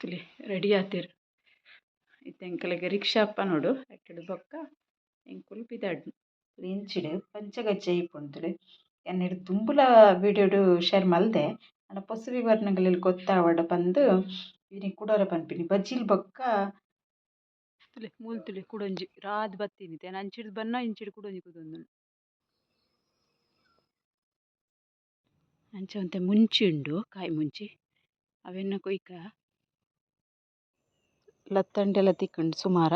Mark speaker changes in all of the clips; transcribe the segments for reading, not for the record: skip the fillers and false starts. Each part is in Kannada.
Speaker 1: ತುಲಿ ರೆಡಿ ಆತಿರು ಇತ್ತೆ ಎಂಕಲೆಗ್ ರಿಕ್ಷಾ ಅಪ್ಪ ನೋಡು ಎಕ್ಕಡೆ ಬೊಕ್ಕ ಎಂಕುಲು ಪಿದಾಡ್ ಇಂಚಿಡ್ ಪಂಚಗಜ್ಜೆ ಇಪ್ಪುಂಡು ಎನ್ನೆಡು ದುಂಬುಲ ವೀಡಿಯೋಡು ಶೇರ್ ಮಲ್ದೆ ಅಂಡ ಪೊಸ ವಿವರಣೆಗಳಲ್ಲಿ ಗೊತ್ತಾವಡ ಪಂದು ಇನಿ ಕುಡೋರ ಪನ್ಪಿನಿ ಬಜ್ಜಿಲ್ ಬೊಕ್ಕ ತುಲೆ ಮೂಲು ತುಲೆ ಕುಡೊಂಜಿ ರಾದ್ ಬತ್ತೀನಿ ತೇನ ಅಂಚಿಡ್ ಬನ್ನ ಇಂಚಿಡ್ ಕುಡೊಂಜಿ ಕುದೊಂದುಂಡು ಅಂಚ ಒಂತೆ ಮುಂಚಿ ಉಂಡು ಕಾಯಿ ಮುಂಚಿ ಅವೆನ್ನ ಕೊಯ್ಕ ಲತ್ತಂಡೆಲ ತಿಕ್ಕುಂಡು ಸುಮಾರ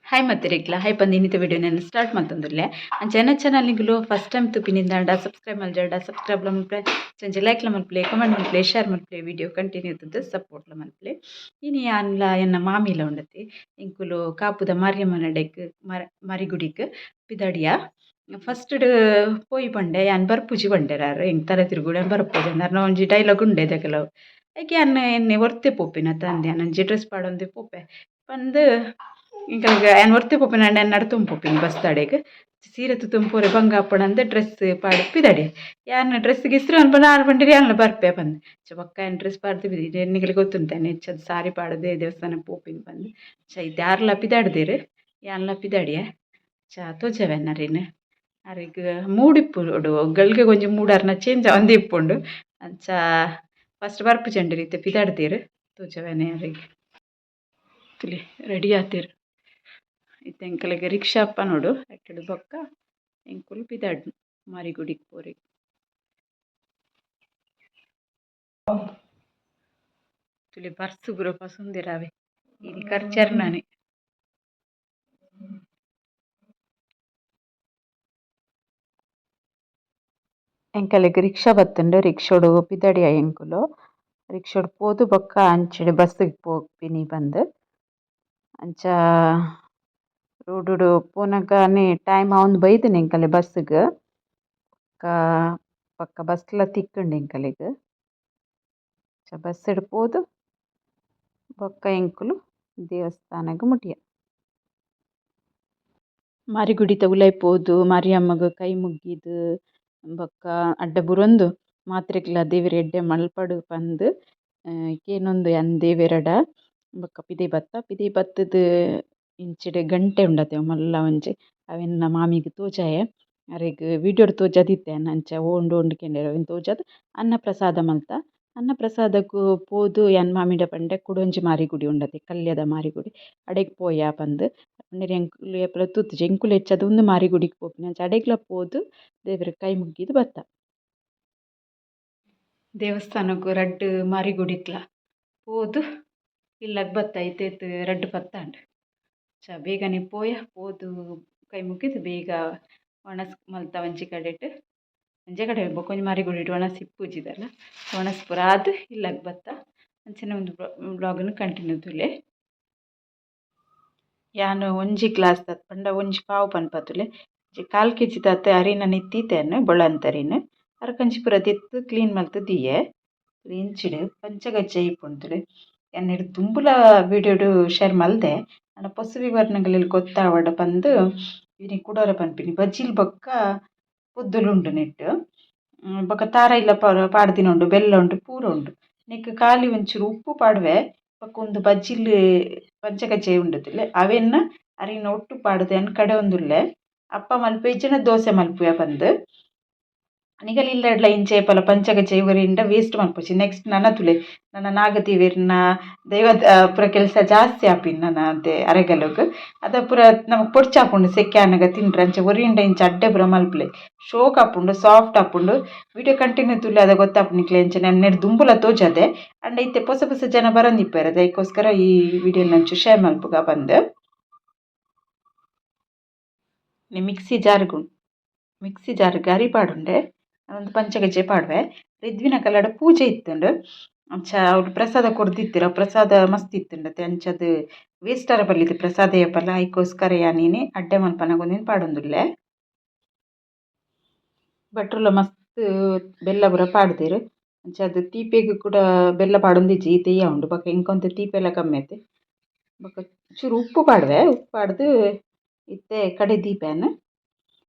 Speaker 1: ಹಾಯ್ ಮತ್ತೆ ರೆಗ್ಲ ಹಾಯ್ ಪಂದು ಇನ್ನಿತ ವಿಡಿಯೋ ನಾನು ಸ್ಟಾರ್ಟ್ ಮಾಡ್ತಂದಿರಲೆ ಅಂಚ ಚಾನಲ್ ನಿಗಲು ಫಸ್ಟ್ ಟೈಮ್ ತುಪಿನಿಂದ ಸಬ್ಸ್ಕ್ರೈಬ್ ಮಲ್ಜಾಡ ಸಬ್ಸ್ಕ್ರೈಬ್ ಮಲ್ಪಲೆ ಚಂಚೆ ಲೈಕ್ಲ ಮಲ್ಪಲೆ ಕಮೆಂಟ್ ಮಲ್ಪಲೆ ಶೇರ್ ಮಲ್ಪಲೆ ವಿಡಿಯೋ ಕಂಟಿನ್ಯೂ ಇದ್ದದ್ದು ಸಪೋರ್ಟ್ಲ ಮಲ್ಪಲೆ ಇನಿ ಅನ್ಲ ಎನ್ನ ಮಾಮಿಲ ಉಂಡತಿ ಇಂಕುಲು ಕಾಪುದ ಮಾರಿಯಮ್ಮನ ಡೆಕ್ ಮರಿಗುಡಿಕ್ ಪಿದಡಿಯ ಫಸ್ಟ್ ಪೋಯಿ ಪಂಡೆ ಯಾನ್ ಬರ್ಪುಜಿ ಪಂಡೆರಾರು ಎಂಕ್ ತರ ತಿರುಗುಡು ಬರ್ಪುಜಿ ಅಂದಾರ ಒಂಜಿ ಡೈಲಾಗ್ ಉಂಡೆ ಕೆಲವು ಯಾಕೆ ಅನ್ನ ಎನ್ನೆ ಒರ್ತೆ ಪೋಪಿನ ತಂದೆ ಅನಂಜಿ ಡ್ರೆಸ್ ಪಾಡೊಂದೆ ಪೋಪೆ ಪಂದು ఇంకా ఆయన ಒರ್ತಿ ಪೋಪಿನ ಎನ್ನಡ ತುಂಬೊಪಿನಿ ಬಸ್ ತಡೆಗ್ ಸೀರೆ ತುಂಬೊರೆ ಬಂಗ ಅಪ್ಪಣಂದೆ ಡ್ರೆಸ್ ಪಾಡ್ ಪಿದಡೆ ಯಾನ್ ಡ್ರೆಸ್ಗೆ ಇಸ್ರು ಅನ್ಪನ ಆರು ಪಂಡಿರಿ ಯಾನ್ಲ ಬರ್ಪೆ ಬಂದು ಬೊಕ್ಕ ಏನು ಡ್ರೆಸ್ ಪಾಡ್ದು ಬಿಡಿ ಎನ್ನಿಗೆ ಗೊತ್ತುಂಟೇನೆ ಹೆಚ್ಚದು ಸಾರಿ ಪಾಡದೆ ದೇವಸ್ಥಾನ ಪೋಪಿನ ಬಂದು ಇದು ಯಾರ್ಲ ಪಿದಾಡ್ದೇರು ಯಾನ್ಲ ಪಿದಾಡಿಯ ತೋಜವೆನ್ನರಿನ ಅರೆಗ್ ಮೂಡಿಪ್ಪುಡು ಗಲ್ಗೆ ಕೊಂಚ ಮೂಡರ್ನ ಚೇಂಜ್ ಒಂದೇ ಇಪ್ಪುಂಡು ಅಂಚ ಫಸ್ಟ್ ಬರ್ಪು ಚಂಡಿ ರೀತಿ ಪಿದಾಡ್ದೇರು ತೋಜವೆನೆ ಅರೆಗ್ ತುಲಿ ರೆಡಿ ಆತಿರು ಇತ್ತೆ ಎಂಕಲೆಗ್ ರಿಕ್ಷಾ ಅಪ್ಪ ನೋಡು ಎಕ್ಕಡೆ ಬೊಕ್ಕ ಎಂಕುಲು ಪಿದಾಡ್ ಮಾರಿಗುಡಿಗೆ ಪೋರಿ ತುಲಿ ಬರ್ಸು ಪೂರ ಪಸುಂದಿರಾವೆ ಇನಿ ಖರ್ಚರ್ನಾನೆ ಎಂಕಲೆಗ್ ರಿಕ್ಷಾ ಬತ್ತುಂಡು ರಿಕ್ಷೋಡು ಪಿದಡಿಯ ಎಂಕುಲು ರಿಕ್ಷೋಡು ಪೋದು ಬೊಕ್ಕ ಅಂಚಿಡ್ ಬಸ್ಸಿಗೆ ಪೋಪಿನಿ ಬಂದು ಅಂಚ ರೋಡುಡು ಪೋನಗನೆ ಟೈಮ್ ಆವೊಂದು ಬೈದಿನಿ ಎಂಕಲೆ ಬಸ್ಸಿಗೆ ಪಕ್ಕ ಬಸ್ಲ ತಿಕ್ಕುಂಡು ಎಂಕಲೆಗ್ ಬಸ್ಸಿಡ್ ಪೋದು ಬೊಕ್ಕ ಎಂಕುಲು ದೇವಸ್ಥಾನಗ್ ಮುಟಿಯ ಮಾರಿಗುಡಿತ ಉಲೈ ಪೋದು ಮಾರಿಯಮ್ಮಗ್ ಕೈ ಮುಗ್ಗಿದ್ ಬೊಕ್ಕ ಅಡ್ಡ ಬುರೊಂದು ಮಾತ್ರೆಗ್ಲ ದೇವೆರೆ ಎಡ್ಡೆ ಮಲ್ಪಡ್ ಪಂದ್ ಕೇನೊಂದು ಯಾನ್ ದೇವೆರಡ ಬೊಕ್ಕ ಪಿದೈ ಬತ್ತುದು ಇಂಚಿಡ್ ಗಂಟೆ ಉಂಡತೆ ಮಲ್ಲ ಒಂಜಿ ಅವೆನ್ನ ಮಾಮಿಗ್ ತೋಜಾಯೆ ಅರೆಗ್ ವಿಡಿಯೋಡ್ ತೋಜಾದಿತ್ತೆ ಅಂಚ ಓಂಡು ಕೆಂಡೆರ್ ಅವೆನ್ ತೋಜಾದ್ ಅನ್ನ ಪ್ರಸಾದ ಮಲ್ತ ಅನ್ನ ಪ್ರಸಾದಗ್ ಪೋದು ಯಾನ್ ಮಾಮಿಡ ಪಂಡೆ ಕುಡೊಂಜಿ ಮಾರಿಗುಡಿ ಉಂಡತೆ ಕಲ್ಯದ ಮಾರಿಗುಡಿ ಅಡೆಗ್ ಪೋಯ ಪಂದ್ ಪಂಡೆರ್ ಎಂಕುಲು ಏಪಲ ತೂತಿಜಿ ಎಂಕುಲು ಹೆಚ್ಚದು ಉಂದು ಮಾರಿಗುಡಿಗೆ ಪೋಪಿನ ಅಂಚ ಅಡೆಗ್ಲ ಪೋದು ದೇವೆರೆ ಕೈ ಮುಗ್ಗಿದ್ ಬತ್ತ ದೇವಸ್ಥಾನಗ್ ರಡ್ಡ್ ಮಾರಿಗುಡಿಕ್ಲ ಪೋದು ಇಲ್ಲಗ್ ಬತ್ತ ಐತೆತ್ ರಡ್ಡ್ ಪತ್ತಾಂಡ್ ಬೇಗನೆ ಪೋದು ಕೈ ಮುಗ್ಗಿದ್ ಬೇಗ ವನಸ್ ಮಲ್ತ ಒಂಜಿ ಕಡೆಟ್ ಒಂಜೆ ಕಡೆ ಬೊಕೊಂಜಿ ಮಾರಿಗುಡಿಟ್ ವನಸ್ ಇಪ್ಪುಜಿದಲ್ಲ ವನಸ್ ಪೂರ ಆದ್ ಇಲ್ಲಗ್ ಬತ್ತ ಅಂಚನೆ ಒಂದು ಬ್ಲಾಗ್ನ್ ಕಂಟಿನ್ಯೂ ತುಲೆ ಯಾನ್ ಒಂಜಿ ಗ್ಲಾಸ್ ದತ್ ಪಂಡ ಒಂಜಿ ಪಾವು ಪನ್ಪತುಲೆ 1/4 kg ದತ್ ಅರಿನ ನಿತ್ತಿತ್ತೇನ್ ಬೊಳಂತರಿನ್ ಅರಕಂಜಿ ಪೂರ ದೆತ್ತು ಕ್ಲೀನ್ ಮಲ್ತ್ ದಿಯೆ ಇಂಚಿಡ್ ಪಂಚಗಜ್ಜೆ ಇಪ್ಪುಂಡು ಎನ್ನೆಡು ದುಂಬುಲ ವೀಡಿಯೋಡು ಶೇರ್ ಮಲ್ದೆ ಅಂಡ ಪೊಸ ವಿವರಣೆಗಳಲ್ಲಿ ಗೊತ್ತಾವಡ ಪಂದು ಇನಿ ಕುಡೋರ ಪನ್ಪಿನಿ ಬಜ್ಜಿಲ್ ಬೊಕ್ಕ ಪೊದ್ದುಲುಂಡು ನೆಟ್ ಬೊಕ್ಕ ತಾರ ಇಲ್ಲ ಪಾಡ್ದಿನ ಉಂಡು ಬೆಲ್ಲ ಉಂಡು ಪೂರ ಉಂಡು ನೆಕ್ ಖಾಲಿ ಒಂಚೂರು ಉಪ್ಪು ಪಾಡ್ವೆ ಬೊಕ್ಕ ಒಂದು ಬಜ್ಜಿಲ್ ಪಂಚಗಜ್ಜೆ ಉಂಡುತ್ತಲೆ ಅವೆನ್ನ ಅರಿನ ಒಟ್ಟು ಪಾಡ್ದೆ ಅನ್ ಕಡೆ ಒಂದುಲ್ಲೆ ಅಪ್ಪ ಮಲ್ಪೆ ಇಜ್ಜನ ದೋಸೆ ಮಲ್ಪುಯ ಪಂದ್ ನಿಗಲ್ ಇಲ್ಲಡ್ಲ ಇಂಚೆ ಪಲ ಪಂಚಗಜ್ಜೆ ಇವರಿಂದ ವೇಸ್ಟ್ ಮಲ್ಪೊಚ್ಚಿ ನೆಕ್ಸ್ಟ್ ನನ್ನ ತುಲೆ ನನ್ನ ನಾಗದೇವೆರ್ನ ದೈವದ ಪೂರ ಕೆಲಸ ಜಾಸ್ತಿ ಆಪಿನ್ ನನ್ನ ಅಂತೆ ಅರೆಗಲಗ್ ಅದ ಪೂರ ನಮಕ್ ಪೊಡ್ಚಾಪುಂಡು ಸೆಕೆ ಅನ್ನಗ ತಿನ್ರೆ ಅಂಚೆ ಒರಿಯಿಂದ ಇಂಚ ಅಡ್ಡೆ ಪೂರ ಮಲ್ಪಲೆ ಶೋಕ್ ಆಪುಂಡು ಸಾಫ್ಟ್ ಆಪುಂಡು ವಿಡಿಯೋ ಕಂಟಿನ್ಯೂ ತುಲೆ ಅದ ಗೊತ್ತಾಪುನಿಕ್ಲೆ ಇಂಚೆ ನೆನ್ನೆಡು ದುಂಬುಲ ತೋಜದೆ ಅಂಡ ಇತ್ತೆ ಪೊಸ ಜನ ಬರಂದಿಪ್ಪೆರ್ ಅದಕ್ಕೋಸ್ಕರ ಈ ವಿಡಿಯೋ ನಂಚು ಶೇರ್ ಮಲ್ಪುಗ ಬಂದ್ ಮಿಕ್ಸಿ ಜಾರ್ಗ್ ಅರಿ ಪಾಡುಂಡೆ ಒಂದು ಪಂಚಗಜ್ಜೆ ಪಾಡ್ವೆ ರಿದ್ವಿನ ಕಲ್ಲಡ ಪೂಜೆ ಇತ್ತುಂಡು ಅಂಚ ಅವ್ರು ಪ್ರಸಾದ ಕೊಡ್ದಿತ್ತಿರ ಪ್ರಸಾದ ಮಸ್ತ್ ಇತ್ತುಂಡತೆ ಅಂಚದ್ ವೇಸ್ಟರ ಬಲ್ಲಿದ್ ಪ್ರಸಾದ ಏಪಲ ಐಕೋಸ್ಕರ ಯಾನಿನೆ ಅಡ್ಡೆ ಮಲ್ಪನಗೊಂದಿನ ಪಾಡೊಂದುಲ್ಲೆ ಭಟ್ರುಲ ಮಸ್ತ್ ಬೆಲ್ಲ ಪೂರ ಪಾಡ್ದೆರ್ ಅಂಚ ಅದು ತೀಪೆಗ್ ಕೂಡ ಬೆಲ್ಲ ಪಾಡೊಂದಿಜ್ಜಿ ತೆಯ್ಯ ಉಂಡು ಬೊಕ ಎಂಕೊಂತೆ ತೀಪೆಲ ಕಮ್ಮಿ ಐತೆ ಬೊಕ ಚೂರು ಉಪ್ಪು ಪಾಡ್ವೆ ಉಪ್ಪು ಪಾಡ್ದ್ ಇತ್ತೆ ಕಡೆ ದೀಪೆನ್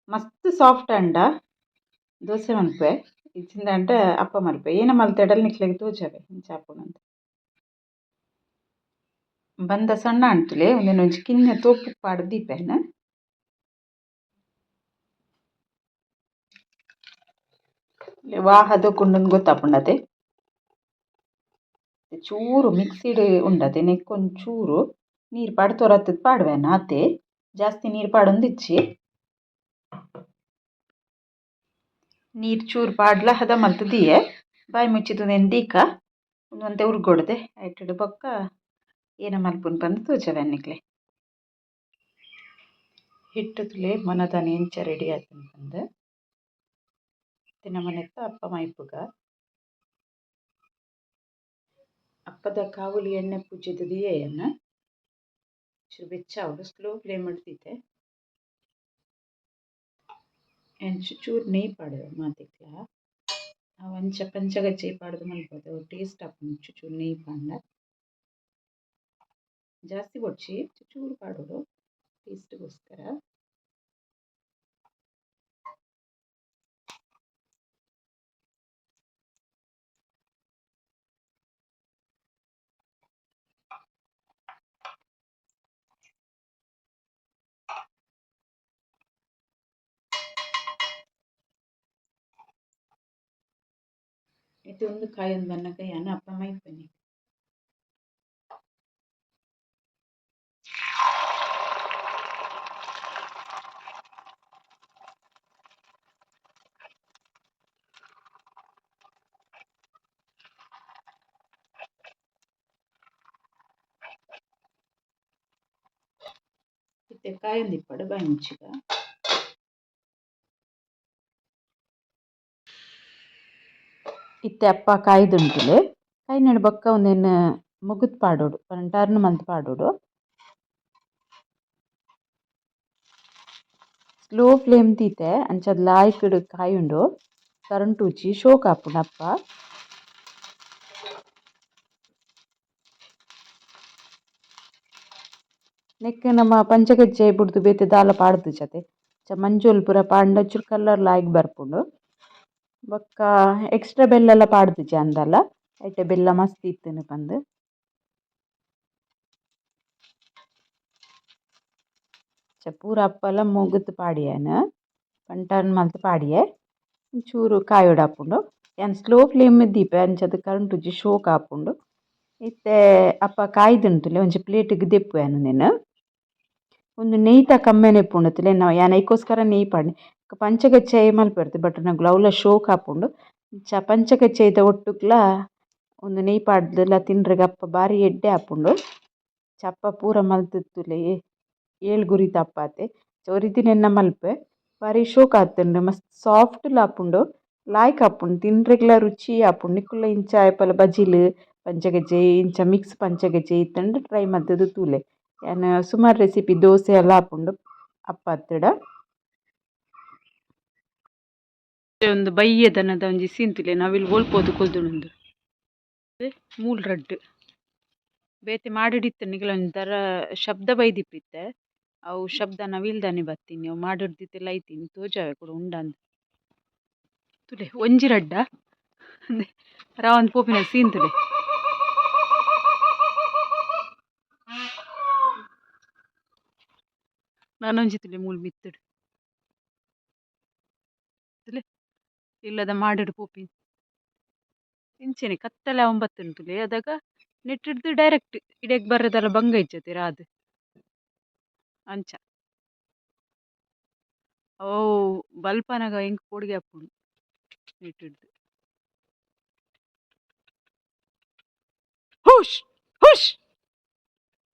Speaker 1: ಮಸ್ತ್ ಸಾಫ್ಟ್ ಅಂಡ ದೋಸೆ ಮಲ್ಪೆ ಇಚ್ಚಿಂದ ಅಂಟ ಅಪ್ಪ ಮಲ್ಪೆ ಏನ ಮಲ್ತೆಡಲ್ ನಿಕ್ಲೆಗ್ ತೋಜವೆ ಚಾಪುನಂತ ಬಂದ ಸಣ್ಣ ಅಂಟ್ಲೆ ಒಂದೇನು ಒಂಜಿ ಕಿನ್ನೆ ತೋಪು ಪಾಡು ದೀಪೆನ ವಾಹದ ಕುಂಡನ್ ಗೊತ್ತಾಪುಂಡತೆ ಚೂರು ಮಿಕ್ಸಿಡ್ ಉಂಡತೆ ನೆಕ್ಕೊಂಚೂರು ನೀರು ಪಾಡು ತೊರತ್ತದ ಪಾಡುವೆನ ಅತ್ತೆ ಜಾಸ್ತಿ ನೀರು ಪಾಡೊಂದಿಚ್ಚಿ ನೀರು ಚೂರು ಪಾಡ್ಲ ಹದ ಮಲ್ತದಿಯೆ ಬಾಯಿ ಮುಚ್ಚಿತುಂದೆನ್ ದೀಕ ಒಂತೆ ಉರ್ಗೊಡ್ದೆ ಐಟಡ್ ಬೊಕ್ಕ ಏನ ಮಲ್ಪುನ್ ಪಂದ್ ತೋಜವೆನ್ನಿಕ್ಲೆ ಹಿಟ್ಟು ತುಲೆ ಮನದಾನ ಎಂಚ ರೆಡಿ ಆತುಂಡು ಪಂದ್ ತಿನ್ನ ಅಪ್ಪ ಮೈಪುಗ ಅಪ್ಪದ ಕಾವುಲಿ ಎಣ್ಣೆ ಪೂಜೆದು ದಿಯೆಯನ್ನ ಚೂರು ಬೆಚ್ಚಾವಡು ಸ್ಲೋ ಫ್ಲೇಮ್ ಮಾಡ್ತಿದ್ದೆ ಎಂಚು ಚೂರು ನೆಯ್ ಪಾಡುವೆ ಮಾತಿಕ್ಲ ಅವು ಅಂಚ ಪಂಚಗಜ್ಜೆ ಪಾಡ್ದು ಮಲ್ಪೋದು ಟೇಸ್ಟ್ ಆಪುಂಡು ಚೂರು ನೆಯ್ ಪಾಂಡ ಜಾಸ್ತಿ ಬೊಡ್ಚಿ ಚೂರು ಪಾಡೋಡು ಟೇಸ್ಟ್ಗೋಸ್ಕರ ಇದೊಂದು ಕಾಯೊಂದು ಬನ್ನಕಾಯನ್ನ ಅಪ್ಪ ಮೈಪನಿ ಇತ್ತೆ ಕಾಯೊಂದು ಇಪ್ಪಡು ಬಾಯಿ ಮುಚ್ಚಿಗ ಇತ್ತೆ ಅಪ್ಪ ಕಾಯ್ದುಂಟುಲೆ ಕಾಯ್ನಡು ಬೊಕ್ಕ ಒಂದೇನು ಮುಗುತ್ ಪಾಡೋಡು ಟರ್ನ್ ಮಂತ್ ಪಾಡೋಡು ಸ್ಲೋ ಫ್ಲೇಮ್ ತೀತೆ ಅಂಚದ ಲಾಯ್ಕಡ್ ಕಾಯುಂಡು ಕರಂಟೂಚಿ ಶೋಕ್ ಆಪುಂಡು ಅಪ್ಪ ನೆಕ್ ನಮ್ಮ ಪಂಚಕಜ್ಜೆ ಬುಡ್ದು ಬೇತೆ ದಾಲ ಪಾಡ್ದು ಜತೆ ಮಂಜೋಲ್ ಪೂರ ಪಾಂಡ ಚೂರು ಕಲರ್ ಲಾಯ್ಕ್ ಬರ್ಪುಂಡು ಬೊಕ್ಕ ಎಕ್ಸ್ಟ್ರಾ ಬೆಲ್ಲ ಪಾಡ್ದುಜಿ ಅಂದಲ್ಲ ಐಟೆ ಬೆಲ್ಲ ಮಸ್ತ್ ಇತ್ತುಂಡು ಪಂದ್ ಪೂರ ಅಪ್ಪಲ ಮುಗುತ್ ಪಾಡಿಯನ ಟರ್ನ್ ಮಲ್ತ್ ಪಾಡಿಯೆ ಚೂರು ಕಾಯೋಡು ಆಪುಂಡು ಯಾನ್ ಸ್ಲೋ ಫ್ಲೇಮ್ ದೀಪೆ ಅಂಚದ ಕರಂಟುಜಿ ಶೋಕ್ ಆಪುಂಡು ಇತ್ತೆ ಅಪ್ಪ ಕಾಯ್ದುಂಟುಲೆ ಒಂಜಿ ಪ್ಲೇಟ್ಗ್ ದೆಪ್ಪುವೆನ್ ಉಂದೆನ್ ಒಂದು ನೆಯ್ತ ಕಮ್ಮೆನೆ ಇಪ್ಪುಂಡು ಯಾನ್ ಐಕೋಸ್ಕರ ನೆಯ್ ಪಾಡ್ನೆ ಪಂಚಗಚ್ಚೆ ಮಲ್ಪೆರ್ತೆ ಬಟ್ ನಕ್ಲೆ ಅವ್ಲ ಶೋಕ್ ಆಪುಂಡು ಪಂಚಗಚ್ಚೆದ ಒಟ್ಟುಗ್ಲ ಒಂದು ನೆಯ್ ಪಾಡ್ದುಲ ತಿನ್ರೆಗ್ ಅಪ್ಪ ಬಾರಿ ಎಡ್ಡೆ ಆಪುಂಡು ಚಪ್ಪ ಪೂರ ಮಲ್ತುತ್ತುಲೆ ಏಳ್ ಗುರಿತ ಅಪ್ಪಾತೆ ಒರಿತಿನ ಎನ್ನ ಮಲ್ಪೆ ಬಾರಿ ಶೋಕ್ ಆತುಂಡು ಮಸ್ತ್ ಸಾಫ್ಟ್ ಆಪುಂಡು ಲಾಯ್ಕ್ ಆಪುಂಡು ತಿನ್ರೆಗ್ಲ ರುಚಿ ಆಪುಂಡು ನಿಕುಲ್ಲ ಇಂಚ ಐಪಲ ಬಜಿಲ್ ಪಂಚಗಜ್ಜೆ ಇಂಚ ಮಿಕ್ಸ್ ಪಂಚಗಜ್ಜೆ ಇತ್ತಂಡ್ ಟ್ರೈ ಮಲ್ತುದು ತೂಲೆ ಯಾನ್ ಸುಮಾರು ರೆಸಿಪಿ ದೋಸೆ ಎಲ್ಲ ಆಪುಂಡು ಅಪ್ಪ ಅತ್ತಡ ಒಂದು ಬಯ್ಯದನದ ಒಂಜಿ ಸೀನ್ತುಲೆ ನಾವಿಲ್ ಓಲ್ಪೋದು ಕೊಲ್ದುಂಡು ಮೂಲ್ ರಡ್ಡ್ ಬೇತೆ ಮಾಡಿಡಿತ್ತ ನಿಕುಲ ಒಂಥರ ಶಬ್ದ ಬೈದಿಪ್ಪಿತ್ತೆ ಅವು ಶಬ್ದ ನವಿಲ್ದಾನೆ ಬತ್ತೀನಿ ಅವು ಮಾಡಿಡ್ದಿತ್ತೆ ಲೈತೀನಿ ತೋಜಾವೆ ಕೂಡ ಉಂಡಂದು ತುಲೆ ಒಂಜಿ ರಡ್ಡ ರಾವಂದ್ ಪೋಪಿನ ಸೀನ್ ತುಲೆ ನಾನೊಂಜಿ ತುಲೆ ಮೂಲ್ ಮಿತ್ತುಡು ತುಲೆ ಇಲ್ಲದ ಮಾಡಿಡು ಪೋಪಿ ಇಂಚೆನೆ ಕತ್ತಲೆ ಒಂಬತ್ತುಂಟು ತುಲೆ ಅದಾಗ ನೆಟ್ಟಿಡ್ದು ಡೈರೆಕ್ಟ್ ಇಡೆಗ್ ಬರದಲ್ಲ ಬಂಗ ಇಜ್ಜತೆ ರಾದ್ ಅಂಚ ಓ ಬಲ್ಪನಗ ಎಂಕ್ ಪೋಡಿಗೆ ಆಪುಂಡು ನೆಟ್ಟಿಡ್ದು ಹುಷ್ ಹುಷ್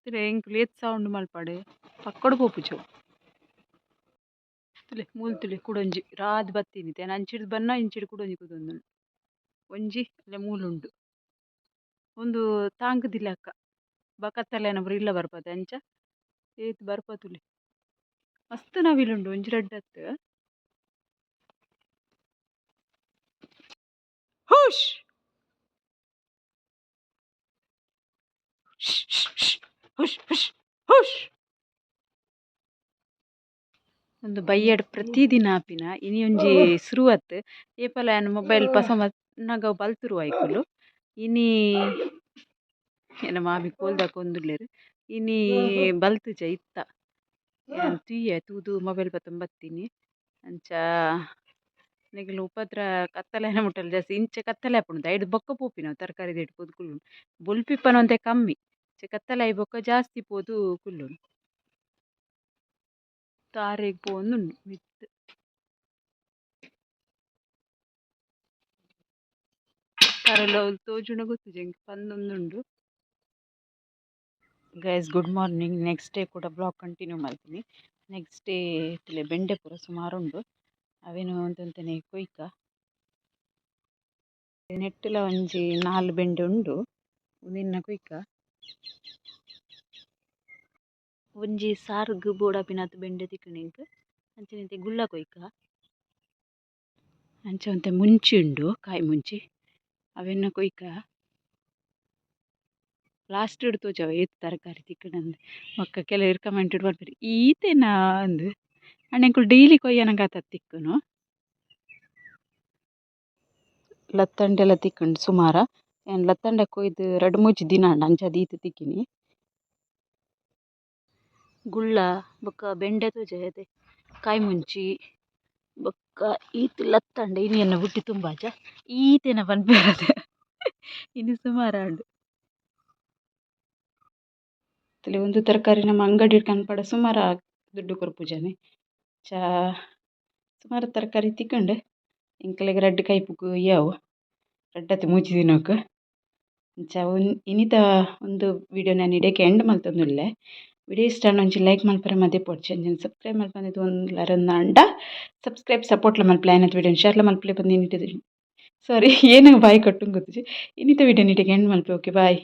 Speaker 1: ತುಲೆ ಎಂಕ್ ಲೇತ್ ಸೌಂಡ್ ಮಲ್ಪಡೆ ಪಕ್ಕಡು ಪೋಪುಜು ತುಲೆ ಮೂಲ್ ತುಲೆ ಕುಡೊಂಜಿ ರಾದ್ ಬತ್ತೀನಿ ತೇನ ಅಂಚಿಡ್ ಬನ್ನ ಇಂಚಿಡ್ ಕುಡೊಂಜಿ ಕುದೊಂದುಂಡು ಒಂಜಿ ಅಲ್ಲ ಮೂಲುಂಡು ಒಂದು ತಾಂಗ್ದಿಲಕ್ಕ ಬಕತ್ತಲೆನ ಪೂರ ಇಲ್ಲ ಬರ್ಪದ ಅಂಚ ಏತ್ ಬರ್ಪ ತುಲೆ ಮಸ್ತ್ ನವಿಲುಂಡು ಒಂಜಿ ರಡ್ಡತ್ ಹುಷ್ ಹುಷ್ ಹುಷ್ ಹುಷ್ ಒಂದು ಬಯ್ಯಡ್ ಪ್ರತಿದಿನ ಆಪಿನ ಇನಿ ಒಂಜಿ ಸುರುವತ್ ಏಪಲ ಆನ್ ಮೊಬೈಲ್ ಪಸಂದ್ ನಗ ಬಲ್ತುರು ಐಕುಲು ಇನಿ ಎನ್ನ ಮಾಮಿ ಕೋಲ್ದಾಕ ಒಂದುಲ್ಲೆರ್ ಇನಿ ಬಲ್ತುಜ ಇತ್ತ ತುಯ್ಯ ತೂದು ಮೊಬೈಲ್ ಪತ್ತೊಂದು ಬತ್ತೀನಿ ಅಂಚ ನಿಕುಲು ಉಪದ್ರ ಕತ್ತಲೆನ ಮುಟ್ಟಲ್ ಜಾಸ್ತಿ ಇಂಚ ಕತ್ತಲೆ ಆಪುಂಡು ಐಡ್ ಬೊಕ್ಕ ಪೋಪಿನ ತರಕಾರಿ ದೇಟ್ ಪೋದು ಕುಲ್ಲುಂಡು ಬೊಲ್ಪಿಪ್ಪನ ಒಂತೆ ಕಮ್ಮಿ ಕತ್ತಲೆ ಐ ಬೊಕ್ಕ ಜಾಸ್ತಿ ಪೋದು ಕುಲ್ಲುಂಡು ತಾರೆಗ್ ಪೋವೊಂದುಂಡು ಮಿತ್ತ್ ತಾರೆಲ ತೋಜುಂಡ ಗೊತ್ತಿಜಿ ಎಂಕ್ ಪಂದೊಂದುಂಡು. Guys good morning. Next day ಕೂಡ ಬ್ಲಾಗ್ ಕಂಟಿನ್ಯೂ ಮಾಡ್ತೀನಿ. ನೆಕ್ಸ್ಟ್ ಡೇ ಇತ್ತಲೆ ಬೆಂಡೆ ಪೂರ ಸುಮಾರು ಉಂಡು ಅವೇನು ಅಂತಂತೇನೆ ಕೊಯ್ಕ ನೆಟ್ಟಲ ಒಂಜಿ 4 ಬೆಂಡೆ ಉಂಡು ಉಂದಿನ್ನ ಕೊಯ್ಕ ಒಂಜಿ ಸಾರ್ಗ್ ಬೋಡಾಪಿನತ್ ಬೆಂಡೆ ತಿಕ್ಕುನಿಂಕ್ ಅಂಚನೆ ಗುಳ್ಳ ಕೊಯ್ಕ ಅಂಚ ಒಂತೆ ಮುಂಚಿ ಉಂಡು ಕಾಯಿ ಮುಂಚಿ ಅವೆನ್ನ ಕೊಯ್ಕ ಲಾಸ್ಟ್ ಇಡ್ ತೋಜವ ಏತ್ ತರಕಾರಿ ತಿಕ್ಕುನಂದು ಬೊಕ್ಕ ಕೆಲವೆರ್ ಕಮೆಂಟ್ ಬರ್ಪೆರ್ ಈತೆನಾ ಅಂದ್ ಅಂಡೆಂಕುಲು ಡೈಲಿ ಕೊಯ್ಯನಗ ಆತದ್ ತಿಕ್ಕುನು ಲತ್ತಂಡೆಲ ತಿಕ್ಕುಂಡು ಸುಮಾರ ಏನು ಲತ್ತಂಡೆ ಕೊಯ್ದು 2-3 ದಿನ ಅಂಚ ದೀತ್ ತಿಕ್ಕಿನಿ ಗುಳ್ಳ ಬೊಕ್ಕ ಬೆಂಡೆ ತೋಜೆರ್ ಕಾಯಿ ಮುಂಚಿ ಬೊಕ್ಕ ಈತ್ ಲತ್ತಂಡೆ ಇನಿ ಎನ್ನ ಬುಟ್ಟಿ ತುಂಬಾಜ ಈತೆನ ಪನ್ಪೆರದು ಇನ್ನು ಸುಮಾರ ಉಂಡು ಒಂದು ತರಕಾರಿ ನಮ್ಮ ಅಂಗಡಿ ಕನ್ಪಡ ಸುಮಾರು ದುಡ್ಡು ಕೊರ್ಪುಜನೆ ಚಾ ಸುಮಾರು ತರಕಾರಿ ತಿಕ್ಕಂಡು ಇಂಕಲೆಗ್ ರಡ್ಡ್ ಕೈಪುಗು ಯಾವು ರಡ್ಡತೆ 3 ದಿನಕ್ಕೆ ಅಂಚ ಇನಿತ ಒಂದು ವಿಡಿಯೋ ನಾನು ಇಡಕ್ಕೆ ಎಂಡ್ ಮಲ್ತೊಂದುಲ್ಲೆ. ವಿಡಿಯೋ ಇಷ್ಟ ಒಂಜಿ ಲೈಕ್ ಮಲ್ಪರೆ ಮಧ್ಯೆ ಪೊಡ್ಚಿ ಅಂಚನೆ ಸಬ್ಸ್ಕ್ರೈಬ್ ಮಲ್ಪಂದಿದ್ದು ಒಂದುಲರಂದಾಂಡ ಸಬ್ಸ್ಕ್ರೈಬ್ ಸಪೋರ್ಟ್ಲ ಮಲ್ಪಲೆ ಐನತ್ ವಿಡಿಯೋ ಶೇರ್ಲ ಮಲ್ಪಲೆ ಬಂದು ಸಾರಿ ಏನಾಗ ಬಾಯಿ ಕಟ್ಟುಂಗ್ ಗೊತ್ತಿಜಿ ಇನಿತ ವಿಡಿಯೋ ನೀಟಿಗೆ ಎಂಡ್ ಮಲ್ಪೆ. ಓಕೆ ಬಾಯ್.